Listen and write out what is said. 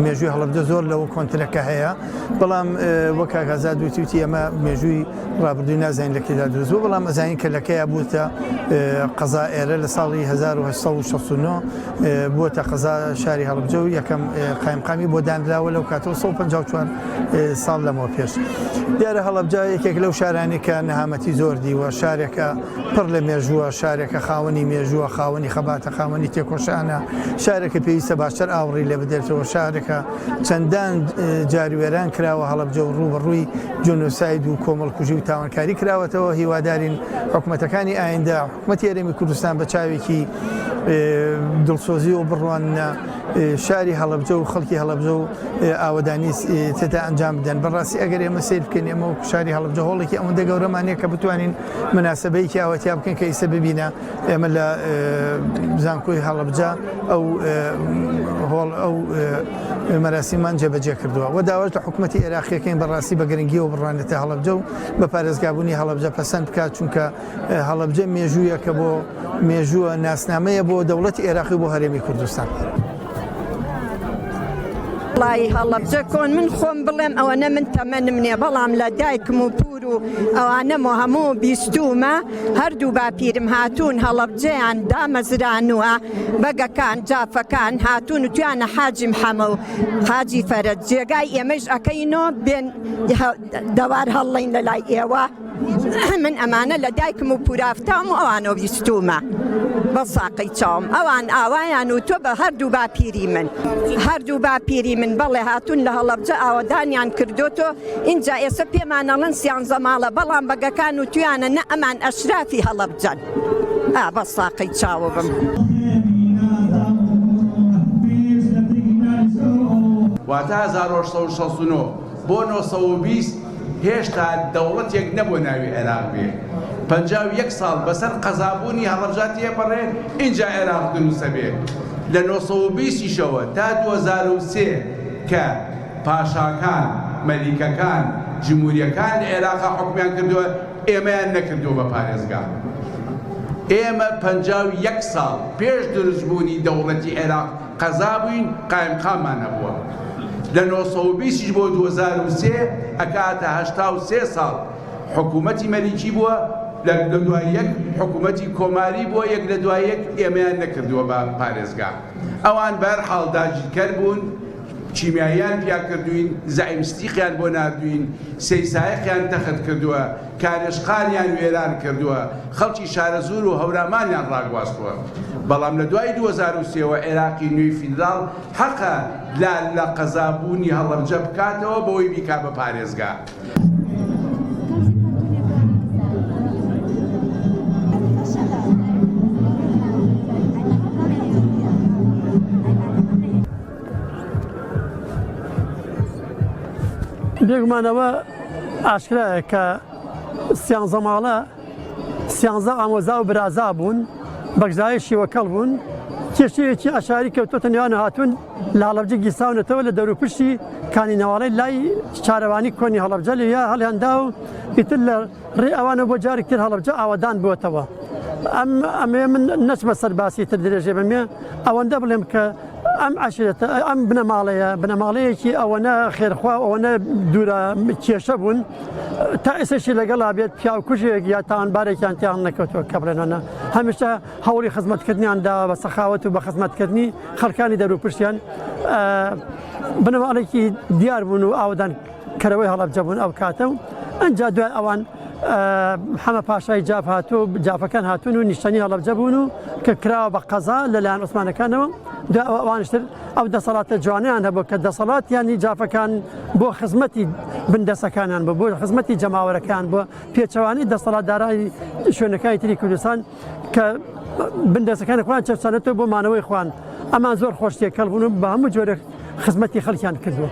مێژووی هەڵەبجە زۆر لەو کۆنترەکە هەیە بەڵام وەک کاکازاد وتی ئەمە مێژووی ڕابردووی نازانین لەکێدا دروست بوو بەڵام ئەزانین کە لەکەیە بووتە قەزا ئێرە لە ساڵی 1869 بووتە قەزا شاری هەڵەبجە و یەکەم قایمقامی بۆ دانراوە لەو کاتەوە 154 ساڵ لەمەوە پێش. دیارە هەڵەبجە یەکێک لەو شارانی کە نەهامەتی زۆر دیوە، شارێکە پڕ لە مێژووە، شارێکە خاوەنی مێژووە، خاوەنی خەباتە، خاوەنی تێکۆشانە، شارێکە پێویستە باشتر ئاوڕی لێ بدرێتەوە، شارێکە چەندان جاروێران کراوە هەڵەبجە و ڕوبەڕووی جۆنۆساید و کۆمەڵکوژی و تاوانکاری کراوەتەوە. هیوادارین حکوومەتەکانی ئایندا حکوومەتی هەرێمی کوردستان بە چاوێکی دڵسۆزی و بڕوانە شاری هەڵەبجە و خەڵکی هەڵەبجە و ئاوەدانی تێدا ئەنجام بدەن. بەڕاستی ئەگەر ئێمە سیر بکەین ئێمە و شاری هەڵەبجە هۆڵێکی ئەوەندە گەورەمانەیە کە بتوانین مناسبەیەکی ئاوەتیا بکەین کە ئیسە ببینە ئێمە لە زانکۆی هەڵەبجە ئەو هۆڵ ئەو مەراسیمان جێبەجێ کردووە و داوای لە حکوومەتی عێراقیەکەین بەڕاستی بە گرنگی و بڕوانێتە هەڵەبجە و بە پارێزگابوونی هەڵەبجە پەسەند بکات، چونکە هەڵەبجە مێژوویە کە بۆ مێژووە ناسنامەیە بۆ دەوڵەتی عێراقی بۆ هەرێمی کوردستان. وڵی هەڵەبجە کۆن من خۆم بڵێم ئەوەنە من تەمەنم نییە، بەڵام لە دایکم و پور و ئەوانەمە هەموو بیستومە هەردوو باپیرم هاتوون هەڵەبجەیان دامەزرانووە، بەگەکان جافەکان هاتوون و توانە حاجی محەمە و حاجی فەرەد جێگای ئێمەش ئەەکەینەوە بێن دەوار هەڵڵین لە لای ئێوە. من ئەمانە لە دایکم و پورافتام و ئەوانەوە بیستومە بە ساقی چاوم ئەوان ئاوایان و تۆ بە هەردوو باپیری من هەردوو باپیری من بەڵێ هاتوون لە هەڵەبجە ئاوەدانیان کردوتۆ اینجا ئێستا پێمانەڵەن سیانزە ماڵە بەڵام بەگەکان و توانە نە ئەمان ئەشرافی هەڵەبجەن بە ساقی چاوە بم. واتە 1969 بۆ 1920 هێشتا دەوڵەتێک نەبوو ناوی عێراق بێ. 51 ساڵ بەسەر قەزابوونی هەڵەبجە تێپەڕێ اینجا عێراق دروستە بێ. لە 1920 تا 2003 کە پاشاکان، مەلیکەکان، جمهوریەکان لە عێراقا حکمیان کردووە، ئێمەیان نەکردووە بە پارێزگا. ئێمە 51 ساڵ پێش دروستبوونی دەوڵەتی عێراق قەزا بووین، قایمقاممان هەبووە. لە 1920 بۆ 2003 ئەکاتە 83 ساڵ حکوومەتی مەلیکی بووە، لە دوای یەک حکوومەتی کۆماری بووە، یەک لە دوای یەک ئێمەیان نەکردووە بە پارێزگا. ئەوان بەهەرحاڵ داگیرکەر بوون، چیمیاییان پیا کردوین، زەعیمستیقیان بۆ ناردوین، سەیسایەقیان تەخت کردووە، کارێشقانیان وێران کردووە، خەڵکی شارەزور و هەورامانیان ڕاگواستووە. بەڵام لە دوای 2003 عێراقی نوێی فیدراڵ حەقە لە قەزابوونی هەڵەبجە بکاتەوە بۆی بیکا بە پارێزگا. بێگومانەوە ئاشکرایە کە سیانزە ماڵە سیانزە ئامۆزا و برازا بوون، بەگزایە شیوەکەڵ بوون، کێشەیەکی ئاشاری کەوتۆتە نێوان هاتوون لە هەڵەبجە گیساونەتەوە لە دەوروپشتی کانینەوەڵی لای چارەوانی کۆنی هەڵەبجە لێیا هەڵیاندا و ئیتر لە ڕێ ئەوانە بۆ جارێک تر هەڵەبجە ئاوەدان بووەتەوە. ئەمێ من نەچمە سەر باسی تر درێژێ بەمێ ئەوەندە بڵێم کە ئەم عشرێتە ئەم بنەماڵەیە بنەماڵەیەکی ئەوەنە خێرخوا ئەوەنە دوورە کێشە بوون تا ئێسێکی لەگەڵا بێت پیاوکوژێک یا تاوانبارێکیان تیان نەکەوتەوە کە بڵێنەوە هەمیشە هەوڵی خزمەتکردنیاندا بە سەخاوەت و بە خزمەتکردنی خەڵکانی دەوروپشتیان بنەماڵێکی دیار بوون و ئاودان کەرەوەی هەڵەبجە بوون ئەو کاتە و ئەنجا دوای ئەوان حەمە پاشای جاف هاتوو جافەکان هاتوون و نیشتنی هەڵەبجە بوون و کە کراوە بە قەزا لەلایەن عوسمانەکانەوە ئەوانشتر ئەو دەسەڵاتە جوانیان هەبوو کە دەسەڵات یانی جافەکان بۆ خزمەتی بندەسەکانیان بۆ خزمەتی جەماوەرەکان بۆ پێچەوانی دەسەڵاتدارانی شوێنەکانی تری کوردستان کە بندەسەکانی خوان چەسانێتەوە بۆ مانەوەی خوان ئەمان زۆر خۆشتێکەڵ بوون و بە هەموو جۆرە خزمەتی خەڵکیان کردووە.